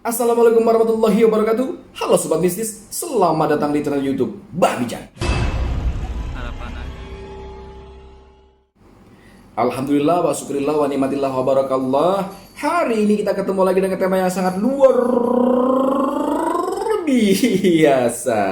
Assalamualaikum warahmatullahi wabarakatuh. Halo Sobat Mistis, selamat datang di channel YouTube Mbah Mijan. Alhamdulillah wa syukurillah wa nikmatillah wa barakallah. Hari ini kita ketemu lagi dengan tema yang sangat luar biasa.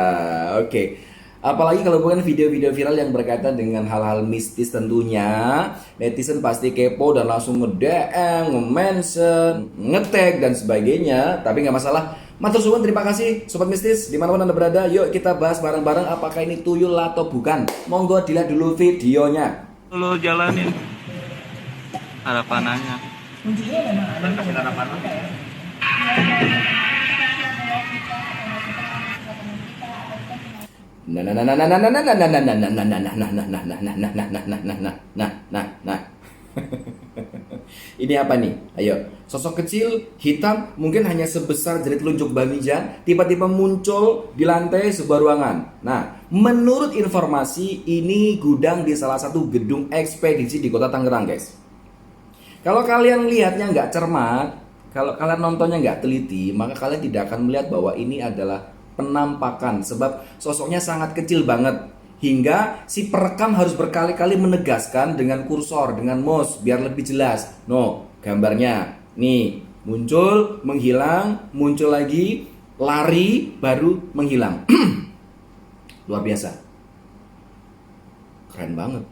Oke. Apalagi kalau bukan video-video viral yang berkaitan dengan hal-hal mistis tentunya. Netizen pasti kepo dan langsung nge-DM, nge-mention, nge-tag dan sebagainya. Tapi nggak masalah. Matur suwun, terima kasih Sobat Mistis dimanapun Anda berada. Yuk kita bahas bareng-bareng apakah ini tuyul atau bukan. Monggo dilihat dulu videonya. Lu jalanin harapannya. Kuncinya memang ada kasih harapan ya. Nah. Ini apa nih? Ayo, sosok kecil, hitam, mungkin hanya sebesar jari telunjuk Mbah Mijan, tiba-tiba muncul di lantai sebuah ruangan. Nah, menurut informasi, ini gudang di salah satu gedung ekspedisi di kota Tangerang, guys. Kalau kalian lihatnya nggak cermat, kalau kalian nontonnya nggak teliti, maka kalian tidak akan melihat bahwa ini adalah penampakan, sebab sosoknya sangat kecil banget hingga si perekam harus berkali-kali menegaskan dengan kursor, dengan mouse biar lebih jelas. No, gambarnya nih muncul, menghilang, muncul lagi, lari, baru menghilang. Luar biasa, keren banget.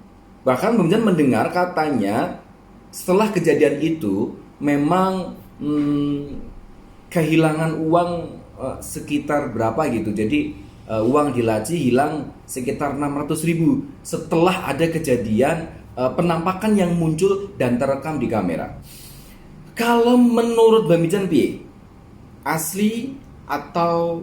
Bahkan kemudian mendengar katanya setelah kejadian itu memang kehilangan uang sekitar berapa gitu. Jadi uang di laci hilang sekitar 600.000 setelah ada kejadian penampakan yang muncul dan terekam di kamera. Kalau menurut Mbah Mijan piye? Asli atau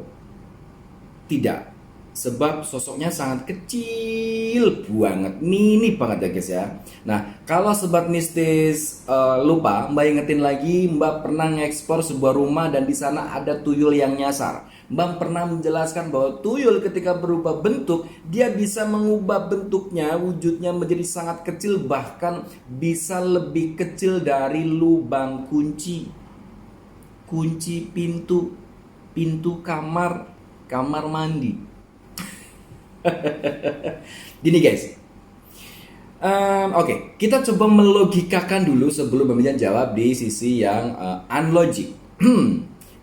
tidak? Sebab sosoknya sangat kecil banget, mini banget ya guys ya. Nah, kalau Sobat Mistis lupa, Mbak ingetin lagi, Mbak pernah ngekspor sebuah rumah dan di sana ada tuyul yang nyasar. Mbak pernah menjelaskan bahwa tuyul ketika berubah bentuk, dia bisa mengubah bentuknya, wujudnya menjadi sangat kecil, bahkan bisa lebih kecil dari lubang kunci pintu kamar mandi. Gini guys, oke, kita coba melogikakan dulu sebelum Mbah Mijan jawab di sisi yang unlogic.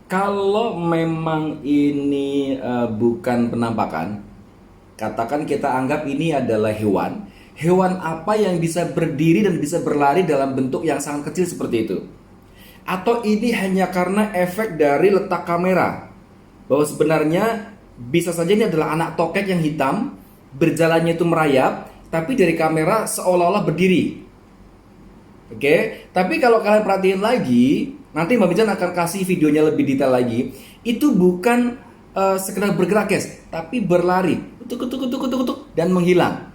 Kalau memang ini bukan penampakan, katakan kita anggap ini adalah hewan. Hewan apa yang bisa berdiri dan bisa berlari dalam bentuk yang sangat kecil seperti itu? Atau ini hanya karena efek dari letak kamera, bahwa sebenarnya bisa saja ini adalah anak tokek yang hitam, berjalannya itu merayap, tapi dari kamera seolah-olah berdiri. Oke, tapi kalau kalian perhatiin lagi, nanti Mbah Mijan akan kasih videonya lebih detail lagi. Itu bukan sekedar bergerak guys, tapi berlari, kutuk dan menghilang.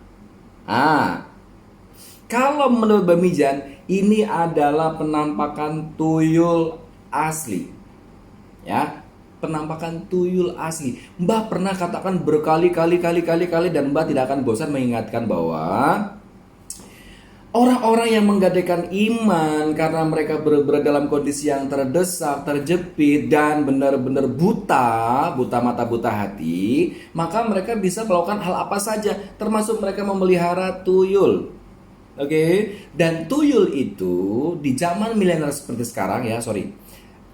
Kalau menurut Mbah Mijan, ini adalah penampakan tuyul asli. Ya, penampakan tuyul asli. Mbah pernah katakan berkali-kali dan Mbah tidak akan bosan mengingatkan bahwa orang-orang yang menggadaikan iman karena mereka berada dalam kondisi yang terdesak, terjepit dan benar-benar buta mata, buta hati, maka mereka bisa melakukan hal apa saja, termasuk mereka memelihara tuyul. Oke, dan tuyul itu di zaman milenial seperti sekarang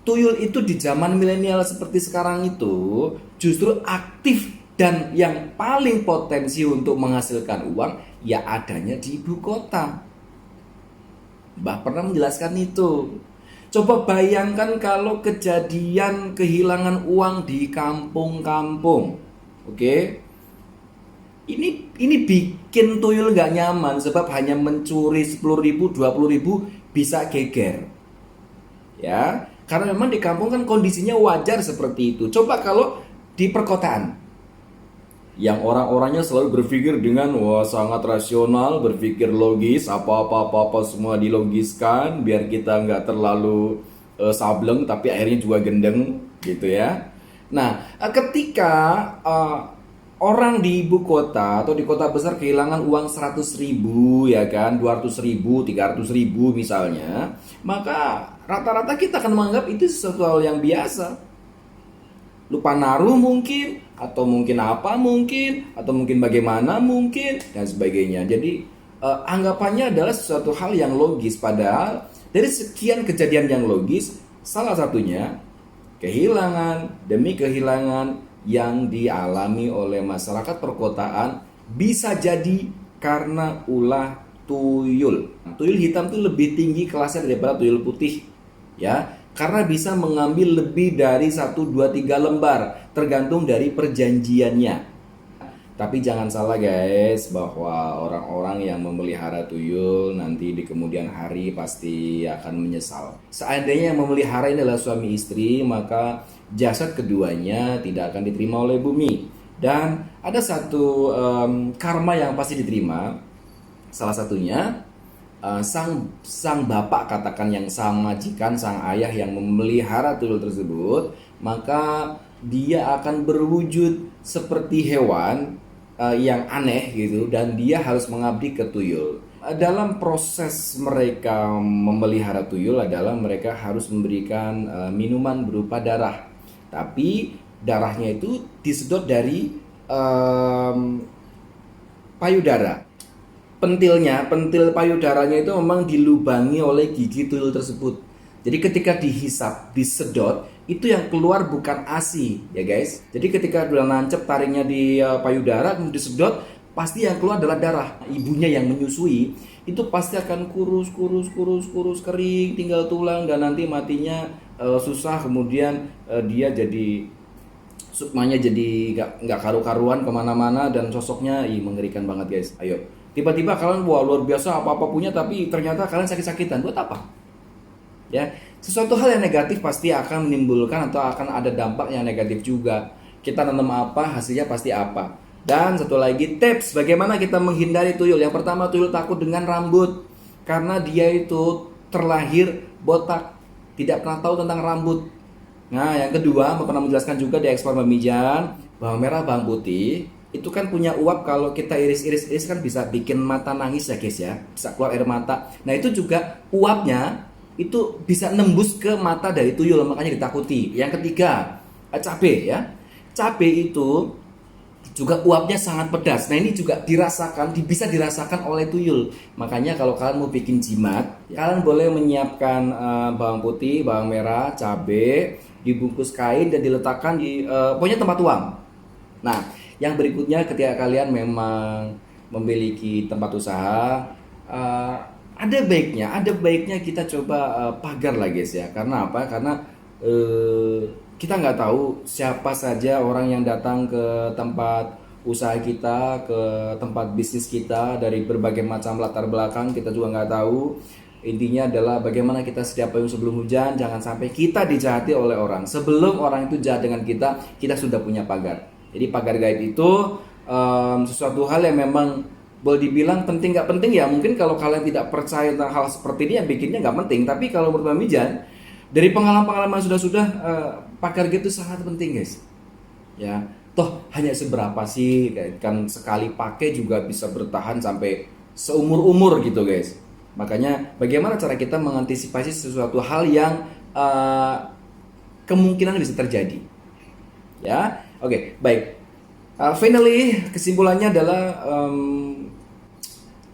tuyul itu di zaman milenial seperti sekarang itu justru aktif dan yang paling potensi untuk menghasilkan uang ya adanya di ibu kota. Mbah pernah menjelaskan itu. Coba bayangkan kalau kejadian kehilangan uang di kampung-kampung. Oke. Ini bikin tuyul gak nyaman sebab hanya mencuri 10.000, 20.000 bisa geger. Ya. Karena memang di kampung kan kondisinya wajar seperti itu. Coba kalau di perkotaan, yang orang-orangnya selalu berpikir dengan sangat rasional, berpikir logis, apa semua dilogiskan biar kita nggak terlalu sableng tapi akhirnya juga gendeng gitu ya. Nah, ketika orang di ibu kota atau di kota besar kehilangan uang 100.000 ya kan, 200.000, 300.000 misalnya, maka rata-rata kita akan menganggap itu sesuatu hal yang biasa. Lupa naruh mungkin, atau mungkin apa mungkin, atau mungkin bagaimana mungkin, dan sebagainya. Jadi anggapannya adalah sesuatu hal yang logis, padahal dari sekian kejadian yang logis, salah satunya kehilangan demi kehilangan yang dialami oleh masyarakat perkotaan bisa jadi karena ulah tuyul. Tuyul hitam itu lebih tinggi kelasnya daripada tuyul putih, ya, karena bisa mengambil lebih dari 1, 2, 3 lembar tergantung dari perjanjiannya. Tapi jangan salah guys, bahwa orang-orang yang memelihara tuyul nanti di kemudian hari pasti akan menyesal. Seandainya yang memelihara ini adalah suami istri, maka jasad keduanya tidak akan diterima oleh bumi. Dan ada satu karma yang pasti diterima. Salah satunya sang bapak, katakan yang sang majikan, sang ayah yang memelihara tuyul tersebut, maka dia akan berwujud seperti hewan yang aneh gitu, dan dia harus mengabdi ke tuyul. Dalam proses mereka memelihara tuyul adalah mereka harus memberikan minuman berupa darah, tapi darahnya itu disedot dari payudara. Pentil payudaranya itu memang dilubangi oleh gigi tuyul tersebut. Jadi ketika dihisap, disedot, itu yang keluar bukan ASI ya guys. Jadi ketika udah nancep taringnya di payudara, kemudian disedot, pasti yang keluar adalah darah. Ibunya yang menyusui itu pasti akan kurus kering, tinggal tulang, dan nanti matinya susah. Kemudian dia jadi sukmanya jadi nggak karu-karuan kemana-mana, dan sosoknya mengerikan banget guys. Ayo, tiba-tiba kalian wah luar biasa apa-apa punya, tapi ternyata kalian sakit-sakitan. Buat apa? Ya, sesuatu hal yang negatif pasti akan menimbulkan atau akan ada dampak yang negatif juga. Kita nanam apa, hasilnya pasti apa. Dan satu lagi tips bagaimana kita menghindari tuyul. Yang pertama, tuyul takut dengan rambut, karena dia itu terlahir botak, tidak pernah tahu tentang rambut. Nah, yang kedua, pernah menjelaskan juga di ekspor Mamijan, bawang merah, bawang putih itu kan punya uap, kalau kita iris kan bisa bikin mata nangis ya guys ya, bisa keluar air mata. Nah, itu juga uapnya itu bisa nembus ke mata dari tuyul, makanya ditakuti. Yang ketiga, cabai ya. Cabai itu juga uapnya sangat pedas. Nah, ini juga bisa dirasakan oleh tuyul. Makanya kalau kalian mau bikin jimat, kalian boleh menyiapkan bawang putih, bawang merah, cabai, dibungkus kain dan diletakkan di pokoknya tempat tuang. Nah, yang berikutnya ketika kalian memang memiliki tempat usaha, ada baiknya kita coba pagar lah guys ya. Karena apa? Karena kita nggak tahu siapa saja orang yang datang ke tempat usaha kita, ke tempat bisnis kita dari berbagai macam latar belakang, kita juga nggak tahu. Intinya adalah bagaimana kita sedia payung sebelum hujan, jangan sampai kita dijahati oleh orang. Sebelum orang itu jahat dengan kita sudah punya pagar. Jadi pagar gaib itu sesuatu hal yang memang boleh dibilang penting nggak penting ya, mungkin kalau kalian tidak percaya tentang hal seperti ini yang bikinnya nggak penting. Tapi kalau menurut Mamijan, dari pengalaman sudah pagar gitu sangat penting guys ya. Toh hanya seberapa sih, kan sekali pakai juga bisa bertahan sampai seumur-umur gitu guys. Makanya bagaimana cara kita mengantisipasi sesuatu hal yang kemungkinan bisa terjadi ya. Oke, baik. Finally, kesimpulannya adalah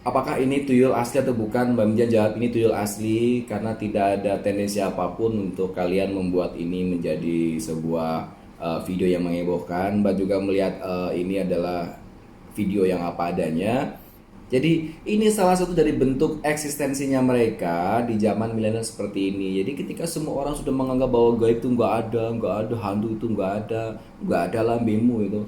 apakah ini tuyul asli atau bukan? Mbak Mijan jawab ini tuyul asli, karena tidak ada tendensi apapun untuk kalian membuat ini menjadi sebuah video yang menghebohkan. Mbak juga melihat ini adalah video yang apa adanya. Jadi ini salah satu dari bentuk eksistensinya mereka di zaman milenial seperti ini. Jadi ketika semua orang sudah menganggap bahwa gaib itu nggak ada, hantu itu nggak ada lambemu itu.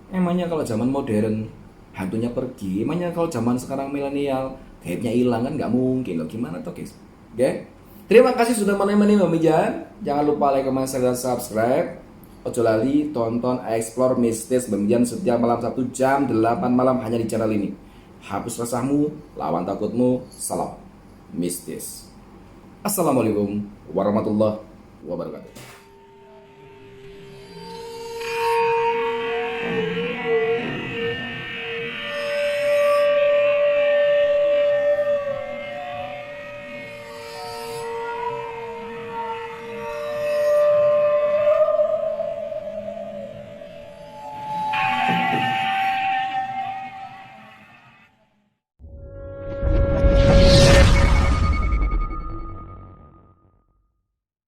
Emangnya kalau zaman modern hantunya pergi, emangnya kalau zaman sekarang milenial gaibnya hilang, kan nggak mungkin loh. Gimana tuh guys? Oke? Terima kasih sudah menemani Mamijan. Jangan lupa like, comment, share, dan subscribe. Ojo lali tonton Explore Mistis Mamijan setiap malam Sabtu jam 8 malam hanya di channel ini. Hapus resahmu, lawan takutmu, salam mistis. Assalamualaikum warahmatullahi wabarakatuh.